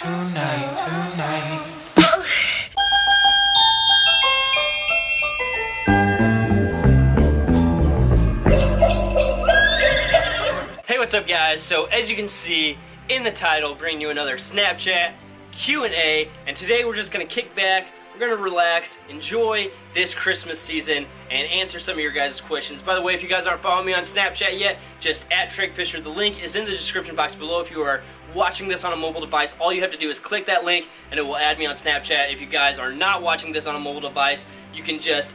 tonight. Hey, what's up guys? So as you can see in the title, bringing you another Snapchat Q&A, and today we're just going to kick back, we're going to relax, enjoy this Christmas season, and answer some of your guys' questions. By the way, if you guys aren't following me on Snapchat yet, just @Tregg the link is in the description box below. If you are watching this on a mobile device, all you have to do is click that link and it will add me on Snapchat. If you guys are not watching this on a mobile device, you can just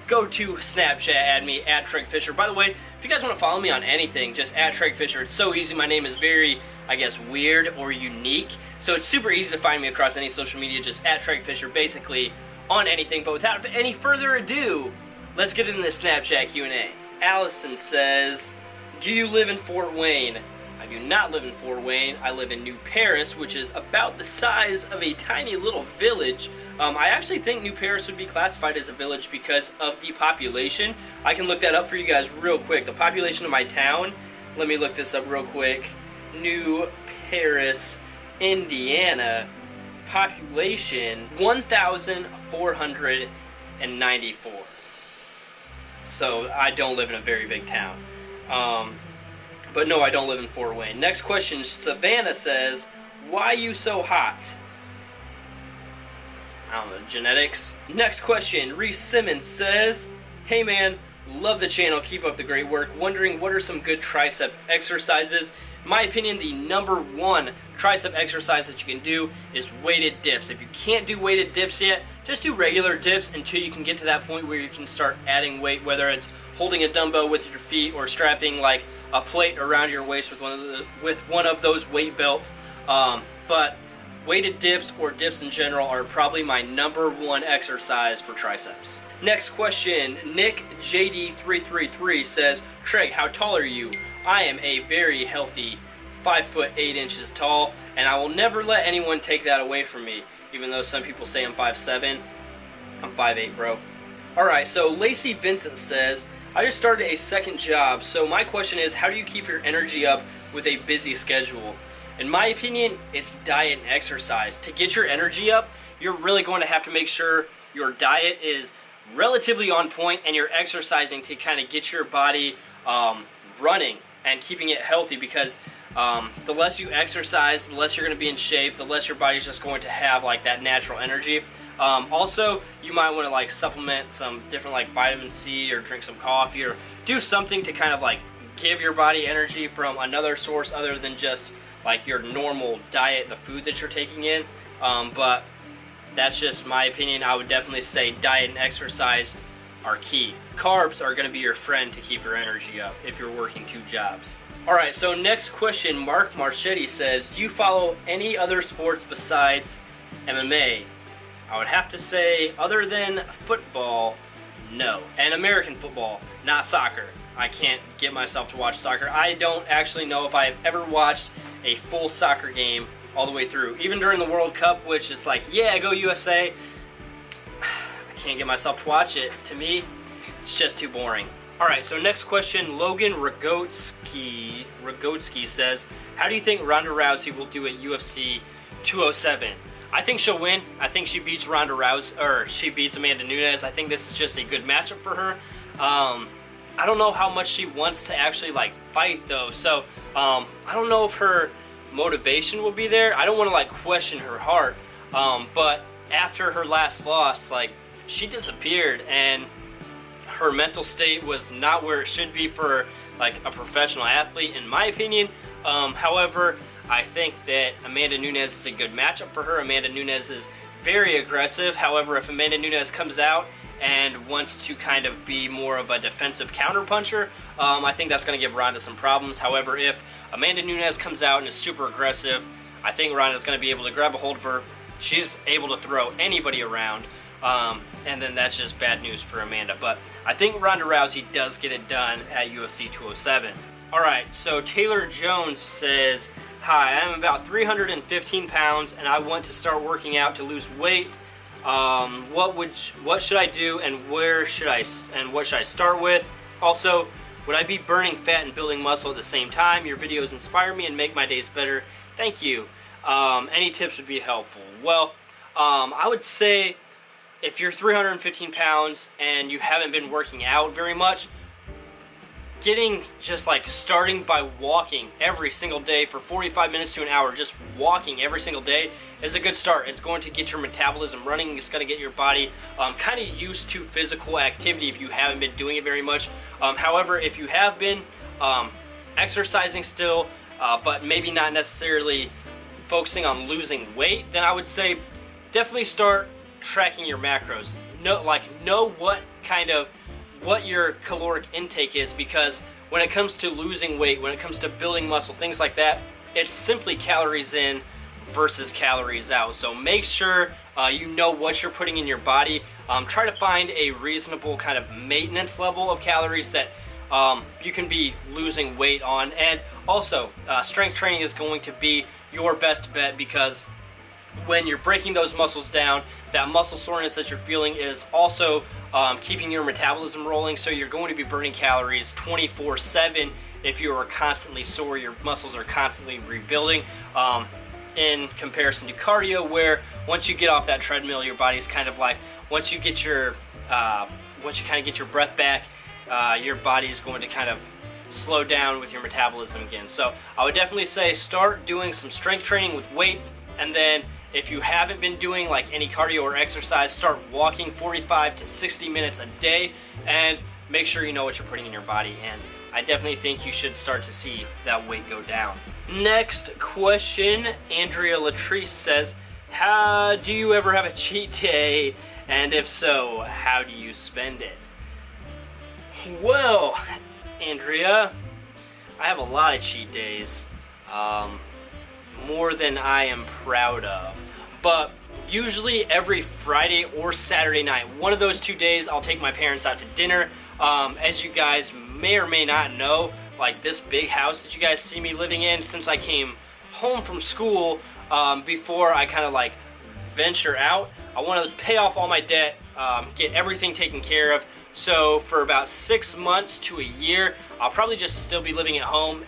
go to Snapchat, add me, @Tregg. By the way, if you guys want to follow me on anything, just @Tregg. It's so easy. My name is very, I guess, weird or unique. So it's super easy to find me across any social media, just @Tregg, basically on anything. But without any further ado, let's get into this Snapchat Q&A. Allison says, do you live in Fort Wayne? I do not live in Fort Wayne. I live in New Paris, which is about the size of a tiny little village. I actually think New Paris would be classified as a village because of the population. I can look that up for you guys real quick. The population of my town, let me look this up real quick. New Paris, Indiana, population 1,494. So I don't live in a very big town. But no, I don't live in Fort Wayne. Next question, Savannah says, why you so hot? I don't know, genetics. Next question, Reese Simmons says, hey man, love the channel, keep up the great work. Wondering what are some good tricep exercises? In my opinion, the #1 tricep exercise that you can do is weighted dips. If you can't do weighted dips yet, just do regular dips until you can get to that point where you can start adding weight, whether it's holding a dumbbell with your feet or strapping like a plate around your waist with one of those weight belts. But weighted dips or dips in general are probably my #1 exercise for triceps. Next question, Nick JD333 says, Tregg, how tall are you? I am a very healthy 5'8" tall, and I will never let anyone take that away from me. Even though some people say I'm 5'7", I'm 5'8", bro. Alright, so Lacey Vincent says, I just started a second job, so my question is, how do you keep your energy up with a busy schedule? In my opinion, it's diet and exercise. To get your energy up, you're really going to have to make sure your diet is relatively on point and you're exercising to kind of get your body running and keeping it healthy, because the less you exercise, the less you're going to be in shape, the less your body's just going to have like that natural energy. Also, you might want to like supplement some different like vitamin C or drink some coffee or do something to kind of like give your body energy from another source other than just like your normal diet, the food that you're taking in. But that's just my opinion. I would definitely say diet and exercise are key. Carbs are going to be your friend to keep your energy up if you're working 2 jobs. Alright, so next question, Mark Marchetti says, do you follow any other sports besides MMA? I would have to say, other than football, no. And American football, not soccer. I can't get myself to watch soccer. I don't actually know if I've ever watched a full soccer game all the way through. Even during the World Cup, which is like, yeah, go USA. I can't get myself to watch it. To me, it's just too boring. Alright, so next question, Logan Rogotsky says, how do you think Ronda Rousey will do at UFC 207? I think she'll win. I think she beats she beats Amanda Nunes. I think this is just a good matchup for her. I don't know how much she wants to actually like fight though, so I don't know if her motivation will be there. I don't want to like question her heart, but after her last loss, like, she disappeared and her mental state was not where it should be for like a professional athlete, in my opinion. However, I think that Amanda Nunes is a good matchup for her. Amanda Nunes is very aggressive. However, if Amanda Nunes comes out and wants to kind of be more of a defensive counterpuncher, I think that's going to give Ronda some problems. However, if Amanda Nunes comes out and is super aggressive, I think Ronda's going to be able to grab a hold of her. She's able to throw anybody around, and then that's just bad news for Amanda. But I think Ronda Rousey does get it done at UFC 207. Alright, so Taylor Jones says, hi, I'm about 315 pounds and I want to start working out to lose weight. What should I do and what should I start with? Also, would I be burning fat and building muscle at the same time? Your videos inspire me and make my days better. Thank you. Any tips would be helpful. Well, I would say if you're 315 pounds and you haven't been working out very much, getting just like starting by walking every single day for 45 minutes to an hour, just walking every single day is a good start. It's going to get your metabolism running. It's going to get your body kind of used to physical activity if you haven't been doing it very much. However, if you have been exercising still, but maybe not necessarily focusing on losing weight, then I would say definitely start tracking your macros. Know what your caloric intake is, because when it comes to losing weight, when it comes to building muscle, things like that, it's simply calories in versus calories out. So make sure you know what you're putting in your body. Try to find a reasonable kind of maintenance level of calories that you can be losing weight on. And also, strength training is going to be your best bet, because when you're breaking those muscles down, that muscle soreness that you're feeling is also keeping your metabolism rolling, so you're going to be burning calories 24/7 if you are constantly sore. Your muscles are constantly rebuilding, in comparison to cardio, where once you get off that treadmill, your body's kind of like, once you kind of get your breath back, your body is going to kind of slow down with your metabolism again. So I would definitely say start doing some strength training with weights, and then if you haven't been doing like any cardio or exercise, start walking 45 to 60 minutes a day, and make sure you know what you're putting in your body. And I definitely think you should start to see that weight go down. Next question, Andrea Latrice says, do you ever have a cheat day? And if so, how do you spend it? Well, Andrea, I have a lot of cheat days. More than I am proud of. But usually every Friday or Saturday night, one of those 2 days, I'll take my parents out to dinner. As you guys may or may not know, like this big house that you guys see me living in, since I came home from school, before I kind of like venture out, I want to pay off all my debt, get everything taken care of. So for about 6 months to a year, I'll probably just still be living at home.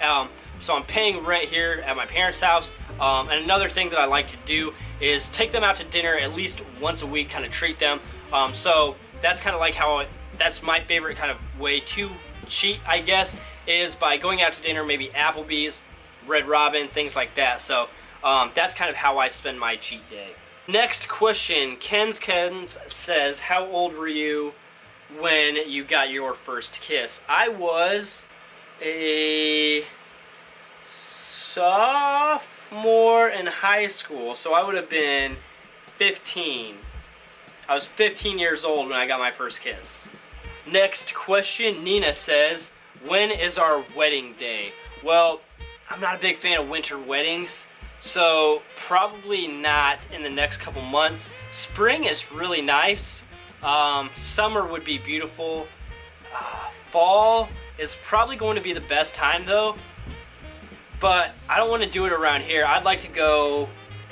So I'm paying rent here at my parents' house. And another thing that I like to do is take them out to dinner at least once a week, kind of treat them. So that's kind of like that's my favorite kind of way to cheat, I guess, is by going out to dinner, maybe Applebee's, Red Robin, things like that. So that's kind of how I spend my cheat day. Next question, Ken's says, how old were you when you got your first kiss? I was a sophomore in high school, so I would have been 15. I was 15 years old when I got my first kiss. Next question, Nina says, when is our wedding day? Well, I'm not a big fan of winter weddings, so probably not in the next couple months. Spring is really nice. Summer would be beautiful. Fall is probably going to be the best time though, but I don't want to do it around here. I'd like to go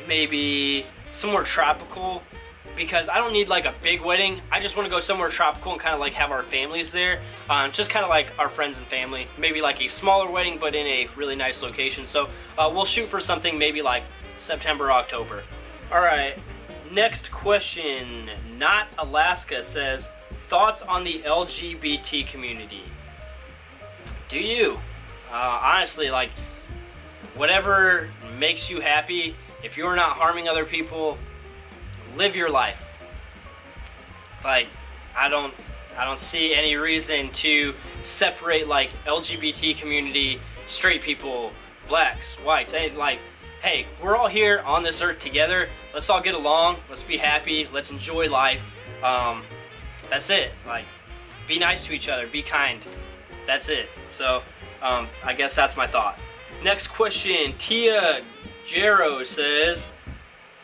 maybe somewhere tropical, because I don't need like a big wedding. I just want to go somewhere tropical and kind of like have our families there, just kind of like our friends and family. Maybe like a smaller wedding, but in a really nice location. So we'll shoot for something maybe like September, October. All right, next question. Not Alaska says, thoughts on the LGBT community? Do you? Honestly, like, whatever makes you happy. If you're not harming other people, live your life. Like, I don't see any reason to separate like LGBT community, straight people, blacks, whites, anything. Like, hey, we're all here on this earth together. Let's all get along. Let's be happy. Let's enjoy life. That's it. Like, be nice to each other. Be kind. That's it. So, I guess that's my thought. Next question, Tia Jero says,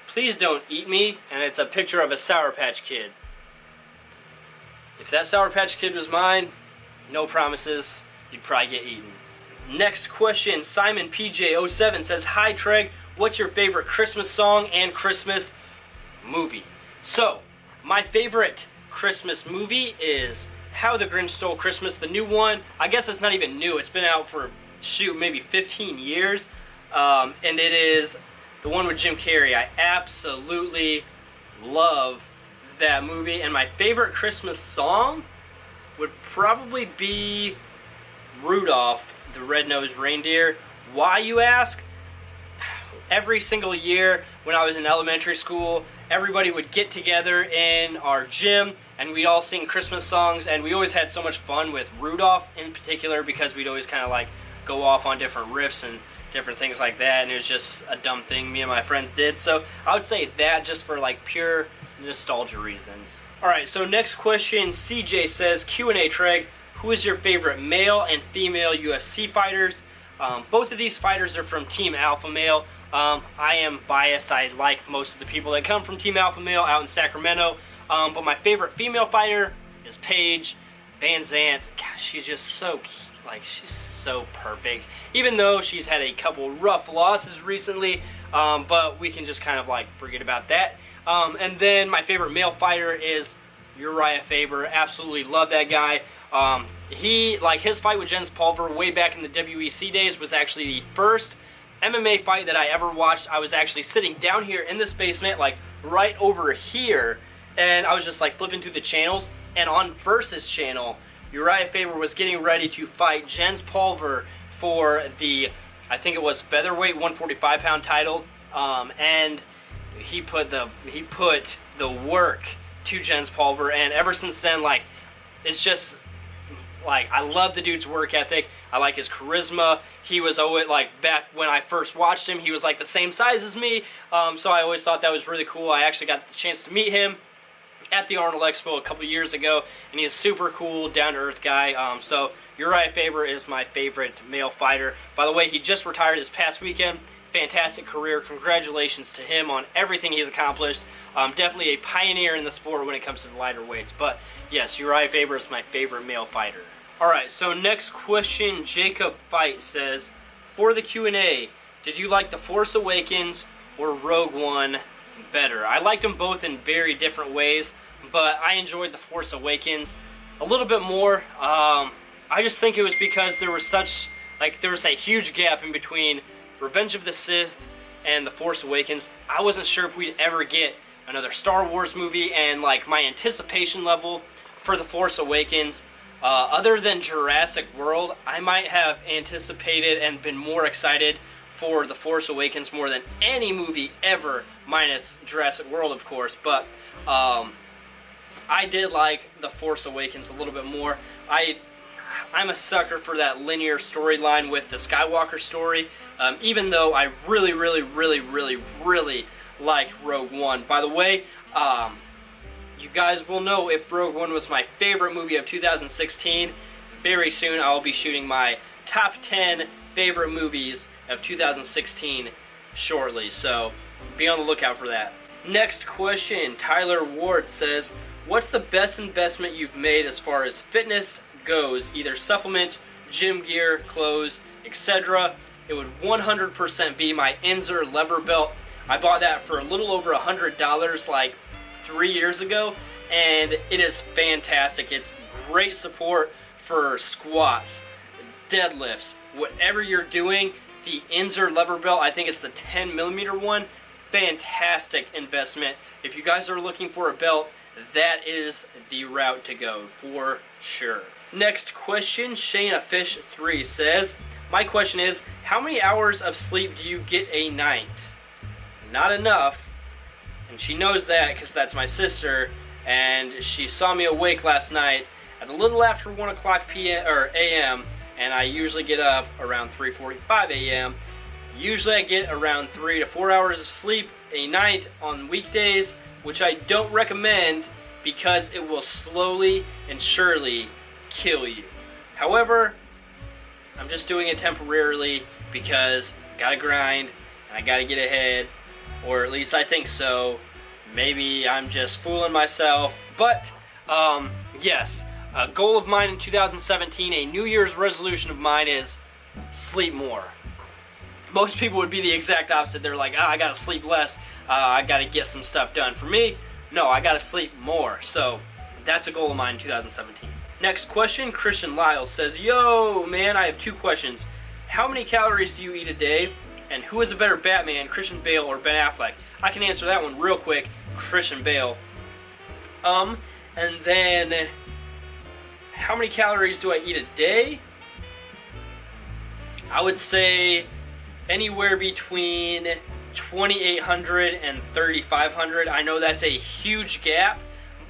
please don't eat me, and it's a picture of a Sour Patch Kid. If that Sour Patch Kid was mine, no promises, you'd probably get eaten. Next question, Simon PJ07 says, hi Tregg, what's your favorite Christmas song and Christmas movie? So, my favorite Christmas movie is How the Grinch Stole Christmas, the new one. I guess it's not even new, it's been out for, maybe 15 years. And it is the one with Jim Carrey. I absolutely love that movie, and my favorite Christmas song would probably be Rudolph the Red-Nosed Reindeer. Why, you ask? Every single year when I was in elementary school, everybody would get together in our gym and we'd all sing Christmas songs, and we always had so much fun with Rudolph in particular because we'd always kind of like go off on different riffs and different things like that, and it was just a dumb thing me and my friends did. So I would say that just for like pure nostalgia reasons. Alright, so next question, CJ says, Q&A Tregg, who is your favorite male and female UFC fighters? Both of these fighters are from Team Alpha Male. I am biased. I like most of the people that come from Team Alpha Male out in Sacramento. But my favorite female fighter is Paige Van Zandt. Gosh, she's just so she's so perfect. Even though she's had a couple rough losses recently, but we can just kind of like forget about that. And then my favorite male fighter is Uriah Faber. Absolutely love that guy. His fight with Jens Pulver way back in the WEC days was actually the first MMA fight that I ever watched. I was actually sitting down here in this basement, like right over here, and I was just like flipping through the channels, and on Versus channel, Uriah Faber was getting ready to fight Jens Pulver for the, I think it was featherweight 145-pound title, and he put the work to Jens Pulver, and ever since then, like, it's just like, I love the dude's work ethic. I like his charisma. He was always, like, back when I first watched him, he was like the same size as me, so I always thought that was really cool. I actually got the chance to meet him at the Arnold Expo a couple years ago, and he's a super cool, down-to-earth guy. So Uriah Faber is my favorite male fighter. By the way, he just retired this past weekend. Fantastic career. Congratulations to him on everything he's accomplished. Definitely a pioneer in the sport when it comes to the lighter weights. But yes, Uriah Faber is my favorite male fighter. Alright, so next question, Jacob Fight says, for the Q&A, did you like The Force Awakens or Rogue One better? I liked them both in very different ways, but I enjoyed The Force Awakens a little bit more. I just think it was because there was a huge gap in between Revenge of the Sith and The Force Awakens. I wasn't sure if we'd ever get another Star Wars movie, and like my anticipation level for The Force Awakens, other than Jurassic World, I might have anticipated and been more excited for The Force Awakens more than any movie ever, minus Jurassic World, of course. But I did like The Force Awakens a little bit more. I'm a sucker for that linear storyline with the Skywalker story, even though I really like Rogue One. By the way, you guys will know if Rogue One was my favorite movie of 2016. Very soon I will be shooting my top 10 favorite movies of 2016 shortly, so be on the lookout for that. Next question, Tyler Ward says, what's the best investment you've made as far as fitness goes, either supplements, gym gear, clothes, etc.? It would 100% be my Inzer lever belt. I bought that for a little over $100 like 3 years ago, and it is fantastic. It's great support for squats, deadlifts, whatever you're doing. The Inzer lever belt, I think it's the 10mm one, fantastic investment. If you guys are looking for a belt, that is the route to go for sure. Next question, Shayna Fish 3 says, my question is, how many hours of sleep do you get a night? Not enough. And she knows that because that's my sister, and she saw me awake last night at a little after 1 o'clock a.m., and I usually get up around 3:45 a.m. Usually I get around 3 to 4 hours of sleep a night on weekdays, which I don't recommend because it will slowly and surely kill you. However, I'm just doing it temporarily because I gotta grind and I gotta get ahead. Or at least I think so. Maybe I'm just fooling myself. But, yes, a goal of mine in 2017, a New Year's resolution of mine is sleep more. Most people would be the exact opposite. They're like, I gotta sleep less. I gotta get some stuff done. For me, no, I gotta sleep more. So, that's a goal of mine in 2017. Next question, Christian Lyle says, yo, man, I have 2 questions. How many calories do you eat a day? And who is a better Batman, Christian Bale or Ben Affleck? I can answer that one real quick. Christian Bale. And then, how many calories do I eat a day? I would say anywhere between 2,800 and 3,500. I know that's a huge gap,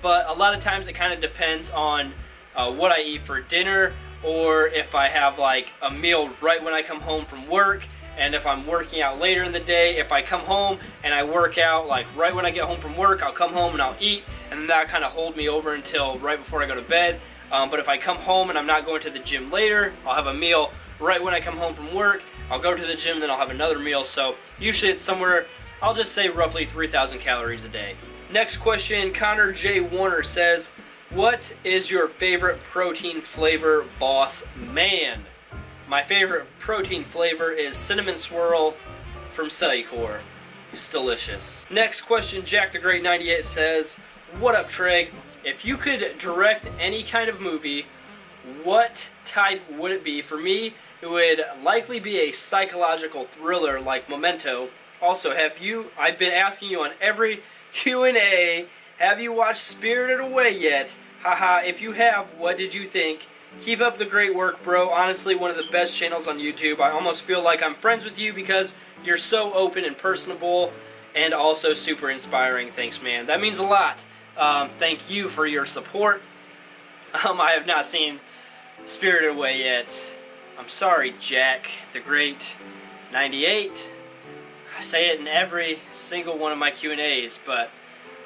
but a lot of times it kind of depends on what I eat for dinner, or if I have like a meal right when I come home from work, and if I'm working out later in the day. If I come home and I work out like right when I get home from work, I'll come home and I'll eat, and that kind of hold me over until right before I go to bed. But if I come home and I'm not going to the gym later, I'll have a meal right when I come home from work. I'll go to the gym, then I'll have another meal. So usually it's somewhere, I'll just say roughly 3,000 calories a day. Next question, Connor J. Warner says, what is your favorite protein flavor, boss man? My favorite protein flavor is cinnamon swirl from Cellucor. It's delicious. Next question, Jack the Great 98 says, what up, Tregg? If you could direct any kind of movie, what type would it be? For me, it would likely be a psychological thriller like Memento. Also, I've been asking you on every Q&A, have you watched Spirited Away yet? Haha, if you have, what did you think? Keep up the great work, bro. Honestly, one of the best channels on YouTube. I almost feel like I'm friends with you because you're so open and personable and also super inspiring. Thanks, man. That means a lot. Thank you for your support. I have not seen Spirited Away yet. I'm sorry, Jack the Great 98. I say it in every single one of my Q&As, but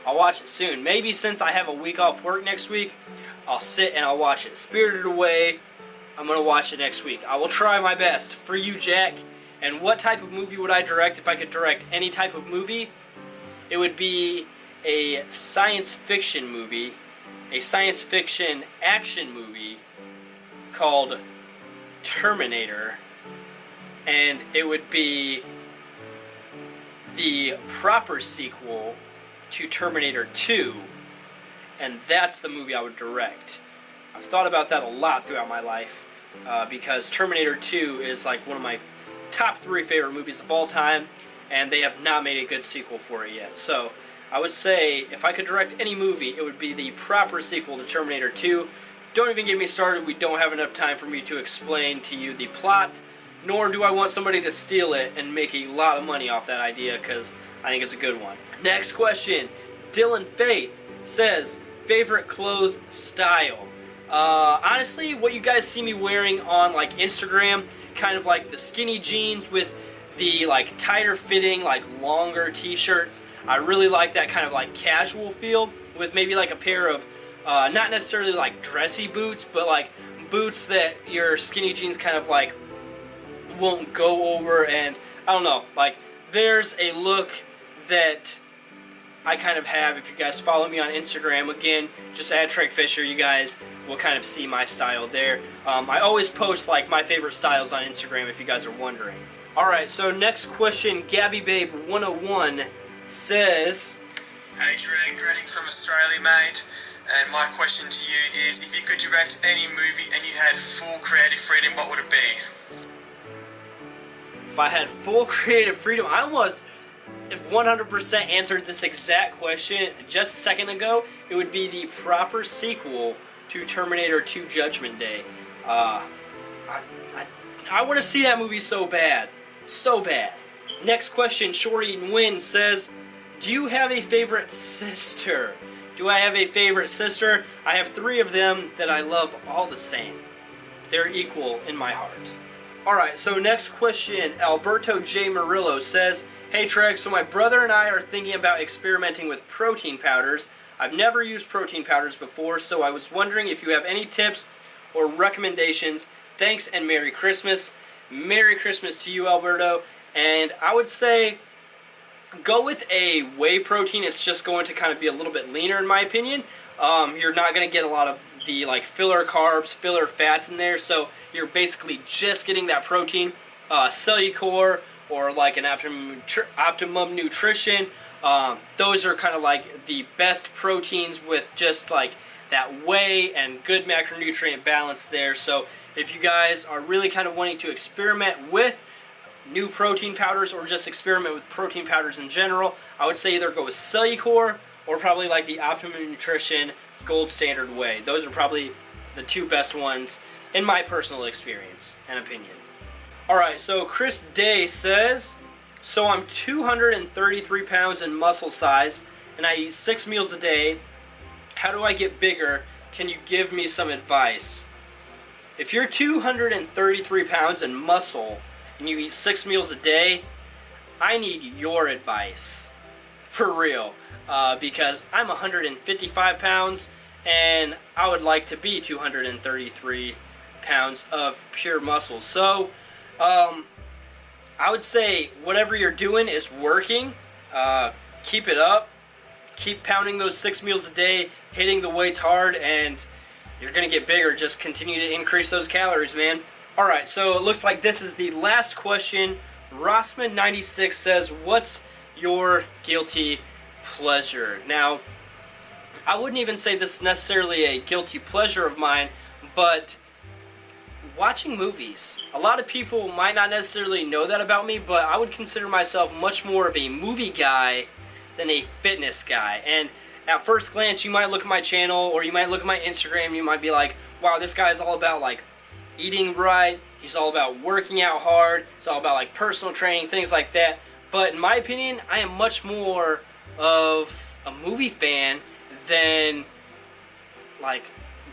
I'll watch it soon. Maybe since I have a week off work next week, I'll sit and I'll watch it. Spirited Away, I'm going to watch it next week. I will try my best. For you, Jack. And what type of movie would I direct if I could direct any type of movie? It would be a science fiction movie, a science fiction action movie called Terminator. And it would be the proper sequel to Terminator 2, and that's the movie I would direct. I've thought about that a lot throughout my life, because Terminator 2 is like one of my top 3 favorite movies of all time, and they have not made a good sequel for it yet. So I would say if I could direct any movie, it would be the proper sequel to Terminator 2. Don't even get me started. We don't have enough time for me to explain to you the plot, nor do I want somebody to steal it and make a lot of money off that idea, because I think it's a good one. Next question, Dylan Faith says, favorite clothes style? Honestly, what you guys see me wearing on like Instagram, kind of like the skinny jeans with the like tighter fitting, like longer t-shirts. I really like that kind of like casual feel with maybe like a pair of not necessarily like dressy boots, but like boots that your skinny jeans kind of like won't go over. And I don't know, like there's a look that I kind of have. If you guys follow me on Instagram, again, just add Tregg Fisher, you guys will kind of see my style there. I always post like my favorite styles on Instagram if you guys are wondering. Alright, so next question, Gabby Babe 101 says, hey Tregg, greeting from Australia, mate. And my question to you is, if you could direct any movie and you had full creative freedom, what would it be? If I had full creative freedom, I almost 100% answered this exact question just a second ago. It would be the proper sequel to Terminator 2 Judgment Day. I want to see that movie so bad. So bad. Next question, Shorty Nguyen says, do you have a favorite sister? Do I have a favorite sister? I have 3 of them that I love all the same. They're equal in my heart. Alright, so next question, Alberto J. Murillo says, hey Tregg, so my brother and I are thinking about experimenting with protein powders. I've never used protein powders before, so I was wondering if you have any tips or recommendations. Thanks and Merry Christmas. Merry Christmas to you, Alberto. And I would say go with a whey protein. It's just going to kind of be a little bit leaner in my opinion. You're not going to get a lot of the like filler carbs, filler fats in there, so you're basically just getting that protein. Cellucor or like an Optimum Nutrition, those are kind of like the best proteins with just like that whey and good macronutrient balance there. So if you guys are really kind of wanting to experiment with new protein powders or just experiment with protein powders in general, I would say either go with Cellucor or probably like the Optimum Nutrition Gold Standard Whey. Those are probably the two best ones in my personal experience and opinion. Alright, so Chris Day says, so I'm 233 pounds in muscle size and I eat 6 meals a day. How do I get bigger? Can you give me some advice? If you're 233 pounds in muscle and you eat 6 meals a day, I need your advice. For real. Because I'm 155 pounds and I would like to be 233 pounds of pure muscle. So, I would say whatever you're doing is working. Keep it up. Keep pounding those 6 meals a day, hitting the weights hard, and you're going to get bigger. Just continue to increase those calories, man. Alright, so it looks like this is the last question. Rossman96 says, what's your guilty pleasure? Now, I wouldn't even say this is necessarily a guilty pleasure of mine, but watching movies. A lot of people might not necessarily know that about me, but I would consider myself much more of a movie guy than a fitness guy. And at first glance, you might look at my channel or you might look at my Instagram, you might be like, wow, this guy's all about like eating right, he's all about working out hard, it's all about like personal training, things like that. But in my opinion, I am much more of a movie fan than like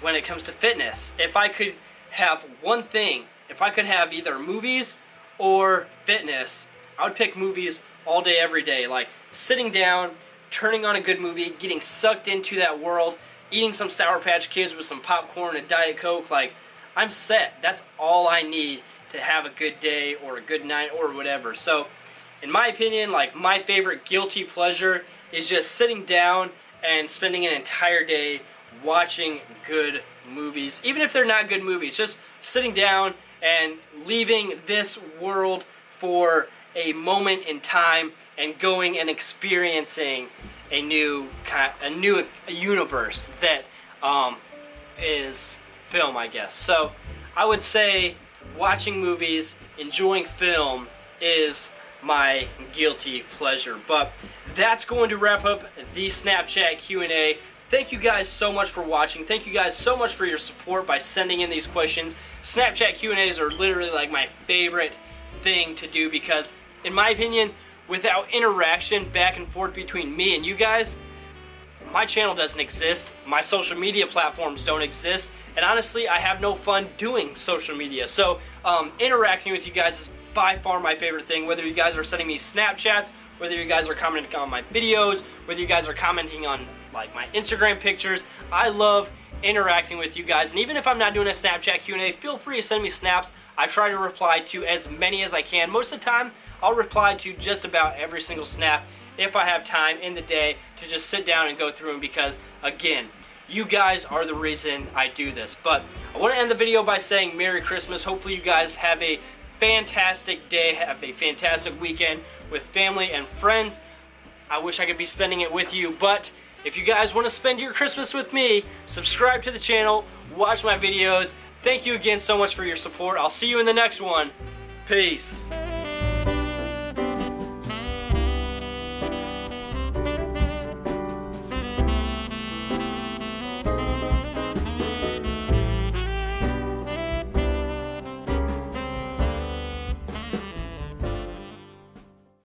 when it comes to fitness. If I could have one thing, if I could have either movies or fitness, I would pick movies all day, every day. Like sitting down, turning on a good movie, getting sucked into that world, eating some Sour Patch Kids with some popcorn and Diet Coke. Like, I'm set. That's all I need to have a good day or a good night or whatever. So, in my opinion, like my favorite guilty pleasure is just sitting down and spending an entire day watching good movies. Even if they're not good movies, just sitting down and leaving this world for a moment in time and going and experiencing a new universe that is film, I guess. So I would say watching movies, enjoying film is my guilty pleasure. But that's going to wrap up the Snapchat Q&A. Thank you guys so much for watching. Thank you guys so much for your support by sending in these questions. Snapchat Q&As are literally like my favorite thing to do because, in my opinion, without interaction back and forth between me and you guys, my channel doesn't exist. My social media platforms don't exist. And honestly, I have no fun doing social media. So interacting with you guys is by far my favorite thing. Whether you guys are sending me Snapchats, whether you guys are commenting on my videos, whether you guys are commenting on like my Instagram pictures, I love interacting with you guys. And even if I'm not doing a Snapchat Q&A, feel free to send me snaps. I try to reply to as many as I can. Most of the time, I'll reply to just about every single snap if I have time in the day to just sit down and go through them because, again, you guys are the reason I do this. But I want to end the video by saying Merry Christmas. Hopefully you guys have a fantastic day, have a fantastic weekend with family and friends. I wish I could be spending it with you, but if you guys want to spend your Christmas with me, subscribe to the channel, watch my videos. Thank you again so much for your support. I'll see you in the next one. Peace.